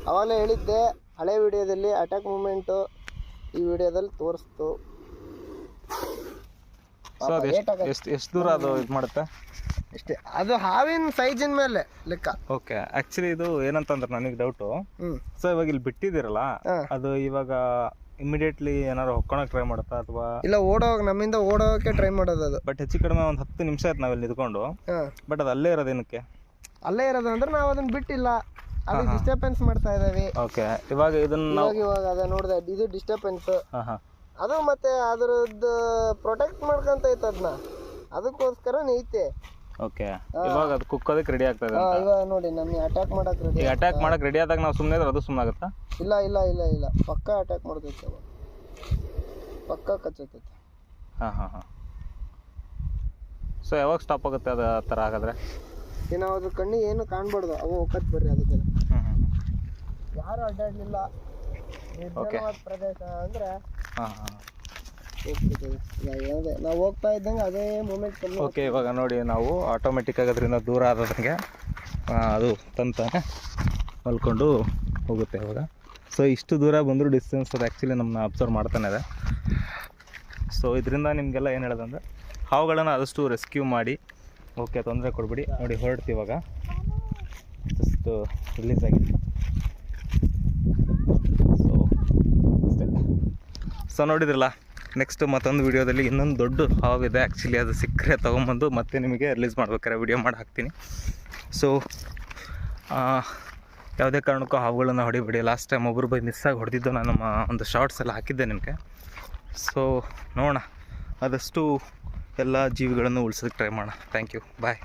ಅವಾಗಲೇ ಹೇಳಿದ್ದೆ ಹಳೆ ವಿಡಿಯೋದಲ್ಲಿ ಅಟ್ಯಾಕ್ ಮೂಮೆಂಟು ಈ ವಿಡಿಯೋದಲ್ಲಿ ತೋರಿಸ್ತು. ಎಷ್ಟು ದೂರ ಅದು ಇದು ಮಾಡುತ್ತೆ ಅಷ್ಟೇ, ಅದು ಹಾವಿನ ಸೈಜಿನ ಮೇಲೆ ಲೆಕ್ಕ. ಓಕೆ, ಆಕ್ಚುಲಿ ಇದು ಏನಂತಂದ್ರೆ ನನಗೆ ಡೌಟು. ಸೊ ಇವಾಗ ಇಲ್ಲಿ ಬಿಟ್ಟಿದ್ದೀರಲ್ಲ, ಅದು ಇವಾಗ ಇಮಿಡಿಯೇಟ್ಲಿ ಏನಾದ್ರು ಹೊಕ್ಕೊಳಕ್ ಟ್ರೈ ಮಾಡುತ್ತಾ ಅಥವಾ ಇಲ್ಲ ನಮ್ಮಿಂದ ಓಡೋಕೆ ಟ್ರೈ ಮಾಡೋದು ಅದು. ಬಟ್ ಹೆಚ್ಚು ಕಡಿಮೆ ಒಂದು 10 ನಿಮಿಷ ಆಯ್ತು ನಾವಿಲ್ಲಿ ನಿಂತ್ಕೊಂಡು. ಬಟ್ ಅದು ಅಲ್ಲೇ ಇರೋದೇನಕ್ಕೆ? ಅಲ್ಲೇ ಇರೋದು ಅಂದ್ರೆ ನಾವು ಅದನ್ನ ಬಿಟ್ಟಿಲ್ಲ, ಅದು ಡಿಸ್ಟರ್ಬೆನ್ಸ್ ಮಾಡ್ತಾ ಇದಾವೆ. ಓಕೆ, ಇವಾಗ ಇದನ್ನ ಇವಾಗ ಅದ ನೋಡಿದೆ, ಇದು ಡಿಸ್ಟರ್ಬೆನ್ಸ್. ಅದು ಮತ್ತೆ ಅದ್ರದ್ದು ಪ್ರೊಟೆಕ್ಟ್ ಮಾಡ್ಕೊಂತ ಐತೆ ಅದನ್ನ, ಅದಕ್ಕೋಸ್ಕರ ಐತೆ. ಓಕೆ, ಇವಾಗ ಅದು ಕುಕ್ಕೋದಕ್ಕೆ ರೆಡಿ ಆಗ್ತದೆ. ಇವಾಗ ನೋಡಿ ನಮಗೆ ಅಟ್ಯಾಕ್ ಮಾಡಕ್ ರೆಡಿ. ಅಟ್ಯಾಕ್ ಮಾಡಕ್ ರೆಡಿ ಆದಾಗ ನಾವು ಸುಮ್ಮನೆ ಅದು ಸುಮ್ಮನೆ ಆಗುತ್ತಾ? ಇಲ್ಲ ಇಲ್ಲ ಇಲ್ಲ ಇಲ್ಲ, ಪಕ್ಕ ಅಟ್ಯಾಕ್ ಮಾಡ್ತೈತೆ, ಪಕ್ಕ ಕಚ್ಚತೈತೆ. ಸೊ ಯಾವಾಗ ಸ್ಟಾಪ್ ಆಗುತ್ತೆ ಅದು ಆ ಥರ ಹಾಗಾದ್ರೆ? ನಾವು ಅದ್ರ ಕಣ್ಣಿಗೆ ಏನು ಕಾಣ್ಬಾರ್ದು, ಅವು ಹೋಗತ್ ಬರ್ರಿ. ಅದಕ್ಕೆ ಯಾರು ಅಡ್ಡಾಡ್ಲಿಲ್ಲ, ನಿರ್ಜನವಾದ ಪ್ರದೇಶ ಅಂದ್ರೆ ನಾವು ಹೋಗ್ತಾ ಇದ್ದಂಗೆ ಅದೇ ಮೂಮೆಂಟ್ ಕಮ್ಮಿ. ಓಕೆ, ಇವಾಗ ನೋಡಿ ನಾವು ಆಟೋಮೆಟಿಕ್ ಆಗೋದ್ರಿಂದ ದೂರ ಆದಂಗೆ ಅದು ತಂತಾನೆ ಮಲ್ಕೊಂಡು ಹೋಗುತ್ತೆ ಇವಾಗ. ಸೊ ಇಷ್ಟು ದೂರ ಬಂದರೂ ಡಿಸ್ಟೆನ್ಸ್ ಅದು ಆ್ಯಕ್ಚುಲಿ ನಮ್ಮನ್ನ ಅಬ್ಸರ್ವ್ ಮಾಡ್ತಾನೆ ಇದೆ. ಸೊ ಇದರಿಂದ ನಿಮಗೆಲ್ಲ ಏನು ಹೇಳೋದಂದ್ರೆ, ಹಾವುಗಳನ್ನು ಆದಷ್ಟು ರೆಸ್ಕ್ಯೂ ಮಾಡಿ. ಓಕೆ, ತೊಂದರೆ ಕೊಡ್ಬಿಡಿ. ನೋಡಿ ಹೊರಡ್ತೀವಿ ಇವಾಗ, ಜಸ್ಟ್ ರಿಲೀಸ್ ಆಗಿದೆ. ಸೊ ನೋಡಿದ್ರಲ್ಲ, ನೆಕ್ಸ್ಟ್ ಮತ್ತೊಂದು ವೀಡಿಯೋದಲ್ಲಿ ಇನ್ನೊಂದು ದೊಡ್ಡ ಹಾವಿದೆ. ಆ್ಯಕ್ಚುಲಿ ಅದು ಸಿಕ್ಕರೆ ತೊಗೊಂಬಂದು ಮತ್ತೆ ನಿಮಗೆ ರಿಲೀಸ್ ಮಾಡ್ಬೇಕಾರೆ ವಿಡಿಯೋ ಮಾಡಿ ಹಾಕ್ತೀನಿ. ಸೊ ಯಾವುದೇ ಕಾರಣಕ್ಕೂ ಹಾವುಗಳನ್ನು ಹೊಡಿಬೇಡಿ. ಲಾಸ್ಟ್ ಟೈಮ್ ಒಬ್ಬರು ಬೈ ಮಿಸ್ಸಾಗಿ ಹೊಡೆದಿದ್ದು ನಾನು ನಮ್ಮ ಒಂದು ಶಾರ್ಟ್ಸ್ ಎಲ್ಲ ಹಾಕಿದ್ದೆ ನಿಮಗೆ. ಸೊ ನೋಡೋಣ, ಆದಷ್ಟು ಎಲ್ಲ ಜೀವಿಗಳನ್ನು ಉಳಿಸೋದಕ್ಕೆ ಟ್ರೈ ಮಾಡೋಣ. Thank you, bye.